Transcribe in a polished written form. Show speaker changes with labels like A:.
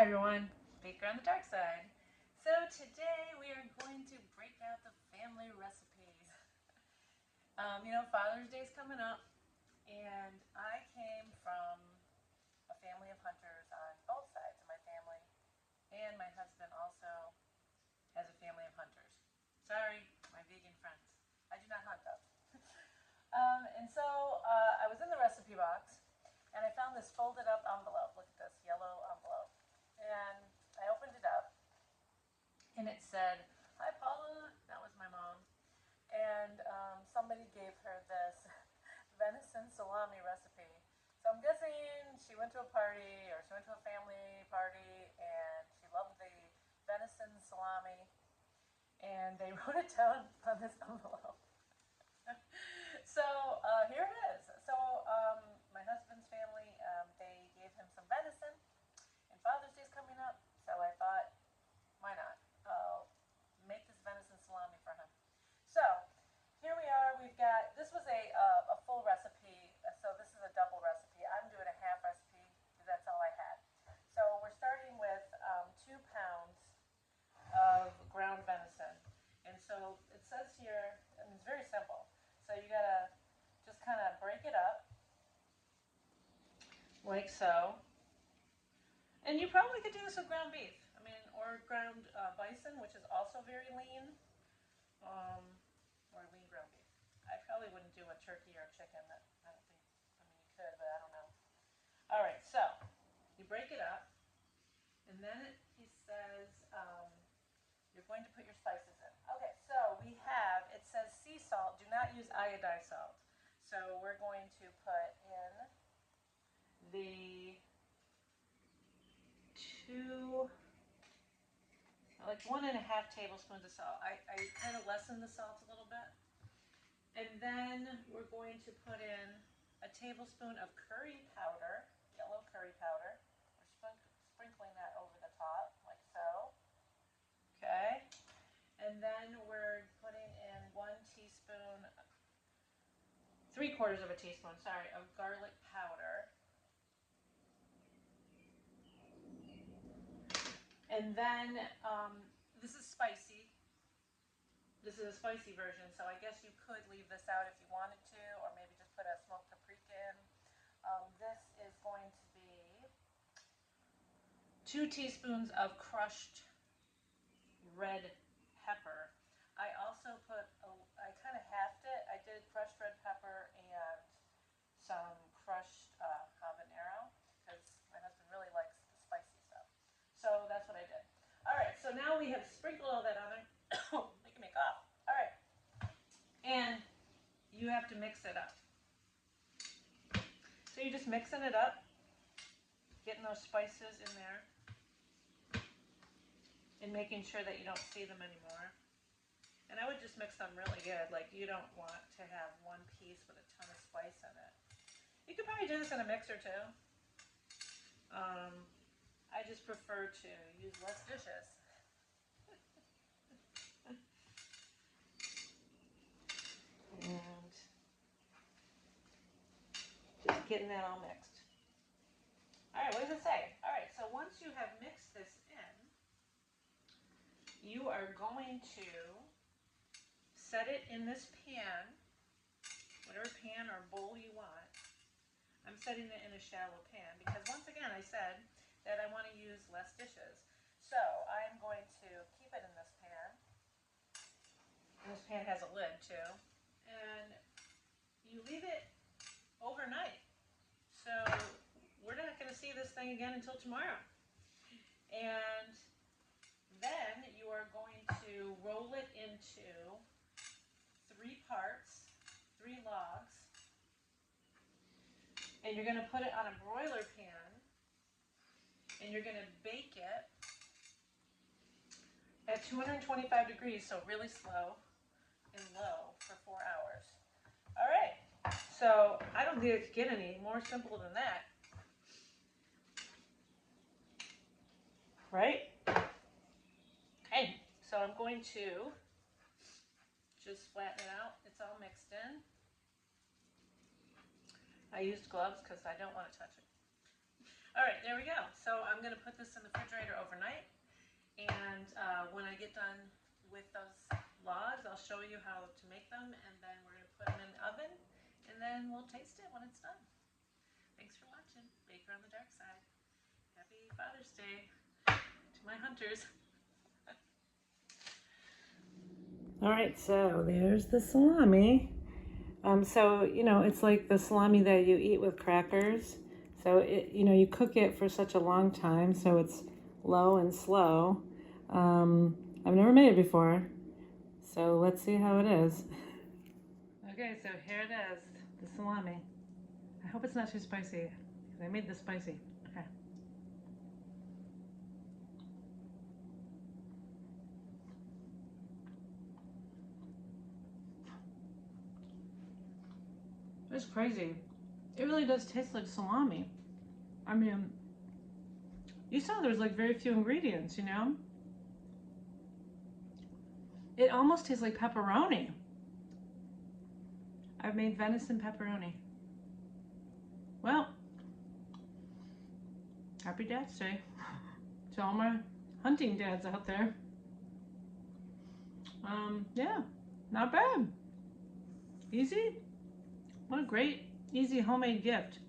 A: Hi everyone, Baker on the Dark Side. So today we are going to break out the family recipes. Father's Day is coming up, and I came from a family of hunters on both sides of my family, and my husband also has a family of hunters. Sorry, my vegan friends. I do not hunt though. I was in the recipe box, and I found this folded up envelope. Look at this yellow envelope. And I opened it up, and it said, "Hi Paula," that was my mom, and somebody gave her this venison salami recipe. So I'm guessing she went to a party or she went to a family party and she loved the venison salami, and they wrote it down on this envelope. So here it is. My husband's family, they gave him some venison, and Father's Day's coming up, so I thought, why not? I'll make this venison salami for him. So here we are. This was a full recipe, so this is a double recipe. I'm doing a half recipe because that's all I had. So we're starting with 2 pounds of ground venison. And so it says here, and it's very simple. So you gotta just kind of break it up like so. And you probably could do this with ground beef. Or ground bison, which is also very lean, or lean ground beef. I probably wouldn't do a turkey or a chicken. I don't think. You could, but I don't know. All right, so you break it up, and then he says you're going to put your spices in. Okay, so it says sea salt. Do not use iodized salt. So we're going to put in the like 1.5 tablespoons of salt. I kind of lessen the salt a little bit. And then we're going to put in a tablespoon of curry powder, yellow curry powder. We're sprinkling that over the top, like so. Okay. And then we're putting in 3/4 of a teaspoon, of garlic powder. And then this is spicy. This is a spicy version, so I guess you could leave this out if you wanted to, or maybe just put a smoked paprika in. This is going to be 2 teaspoons of crushed red pepper. I also I kind of halved it. I did crushed red pepper and some crushed habanero, because my husband really likes the spicy stuff. So that's what I did. All right, so now we have sprinkled all that on it. Making me cough. All right. And you have to mix it up. So you're just mixing it up, getting those spices in there, and making sure that you don't see them anymore. And I would just mix them really good. Like, you don't want to have one piece with a ton of spice in it. You could probably do this in a mixer too. I just prefer to use less dishes. And just getting that all mixed. All right, what does it say? All right, so once you have mixed this in, you are going to set it in this pan, whatever pan or bowl you want. I'm setting it in a shallow pan because, once again, I said that I want to use less dishes. So I'm going to keep it in this pan. And this pan has a lid too. And you leave it overnight. So we're not going to see this thing again until tomorrow. And then you are going to roll it into 3 parts, 3 logs. And you're going to put it on a broiler pan, and you're going to bake it at 225 degrees, so really slow and low, for 4 hours. All right, so I don't think it could get any more simple than that. Right? Okay, so I'm going to just flatten it out. It's all mixed in. I used gloves because I don't want to touch it. All right, there we go. So I'm going to put this in the refrigerator overnight. And when I get done with those logs, I'll show you how to make them. And then we're going to put them in the oven. And then we'll taste it when it's done. Thanks for watching. Baker on the Dark Side. Happy Father's Day to my hunters. All right, so there's the salami. So, you know, it's like the salami that you eat with crackers. So, you cook it for such a long time, so it's low and slow. I've never made it before, so let's see how it is. Okay, so here it is, the salami. I hope it's not too spicy, because I made this spicy. Okay. It's crazy. It really does taste like salami. I mean, you saw there's like very few ingredients, you know? It almost tastes like pepperoni. I've made venison pepperoni. Well, happy Dad's Day to all my hunting dads out there. Yeah, not bad. Easy. What a great, easy homemade gift.